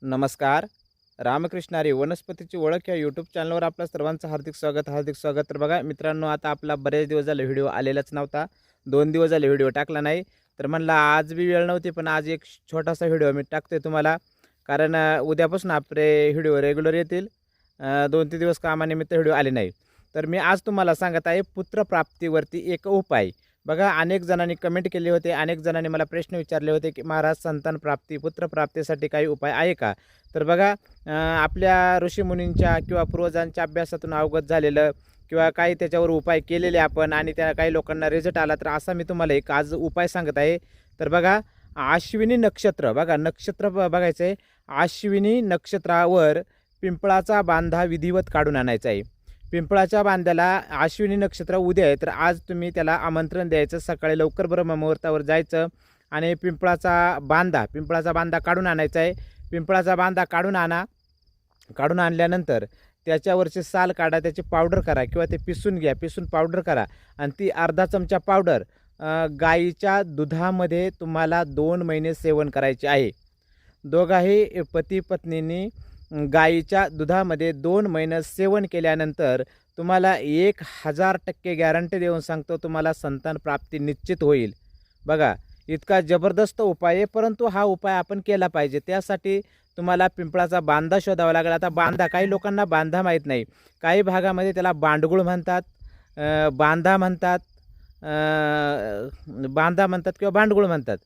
नमस्कार. रामकृष्णारी वनस्पतीची ओळख या यूट्यूब चॅनलवर आपल्या सर्वांचं हार्दिक स्वागत. तर बघा मित्रांनो, आता आपला बरेच दिवस झाले व्हिडिओ आलेलाच नव्हता. 2 दिवस झाले व्हिडिओ टाकला नाही. तर म्हणलं आज बी वेळ नव्हती, पण आज एक छोटासा व्हिडिओ मी टाकतोय तुम्हाला. कारण उद्यापासून आपले व्हिडिओ रेग्युलर येतील. 2-3 दिवस कामानिमित्त व्हिडिओ आले नाही. तर मी आज तुम्हाला सांगत आहे पुत्रप्राप्तीवरती एक उपाय. बघा, अनेक जणांनी कमेंट केले होते, अनेक जणांनी मला प्रश्न विचारले होते की महाराज, संतान प्राप्ती, पुत्रप्राप्तीसाठी काही उपाय आहे का? तर बघा, आपल्या ऋषीमुनींच्या किंवा पूर्वजांच्या अभ्यासातून अवगत झालेलं किंवा काही त्याच्यावर उपाय केलेले आपण आणि त्या काही लोकांना रिझल्ट आला, तर असा मी तुम्हाला एक आज उपाय सांगत आहे. तर बघा, अश्विनी नक्षत्र, बघा नक्षत्र बघायचं आहे. अश्विनी नक्षत्रावर पिंपळाचा बांधा विधिवत काढून आणायचा आहे. पिंपळाच्या बांध्याला अश्विनी नक्षत्र उद्या आहे, तर आज तुम्ही त्याला आमंत्रण द्यायचं. सकाळी लवकर ब्रह्ममुहूर्तावर जायचं आणि पिंपळाचा बांधा काढून आणायचा आहे. पिंपळाचा बांधा काढून आणल्यानंतर त्याच्यावरची साल काढा, त्याची पावडर करा किंवा ते पिसून घ्या, पिसून पावडर करा आणि ती अर्धा चमचा पावडर गाईच्या दुधामध्ये तुम्हाला 2 महिने सेवन करायचे आहे. दोघाही पती पत्नींनी गाईच्या दुधामध्ये 2 महिने सेवन केल्यानंतर तुम्हाला 1000% गॅरंटी देऊन सांगतो, तुम्हाला संतान प्राप्ती निश्चित होईल. बघा, इतका जबरदस्त उपाय आहे, परंतु हा उपाय आपण केला पाहिजे. त्यासाठी तुम्हाला पिंपळाचा बांधा शोधावा लागेल. आता बांधा, काही लोकांना बांधा माहीत नाही. काही भागामध्ये त्याला बांडगुळ म्हणतात, बांधा म्हणतात, बांधा म्हणतात किंवा बांडगुळ म्हणतात.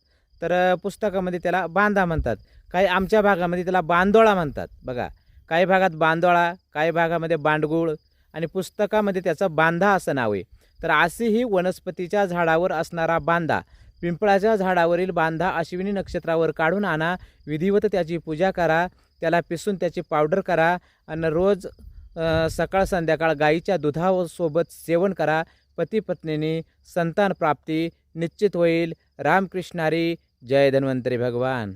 तर पुस्तकामध्ये त्याला बांधा म्हणतात. काही आमच्या भागामध्ये त्याला बांदोळा म्हणतात. बघा, काही भागात बांदोळा, काही भागामध्ये बांडगुळ आणि पुस्तकामध्ये त्याचं बांधा असं नाव आहे. तर अशी ही वनस्पतीच्या झाडावर असणारा बांधा, पिंपळाच्या झाडावरील बांधा अश्विनी नक्षत्रावर काढून आणा, विधिवत त्याची पूजा करा, त्याला पिसून त्याची पावडर करा आणि रोज सकाळ संध्याकाळ गाईच्या दुधासोबत सेवन करा. पती पत्नींनी संतान प्राप्ती निश्चित होईल. रामकृष्णारी. जय धन्वंतरी भगवान.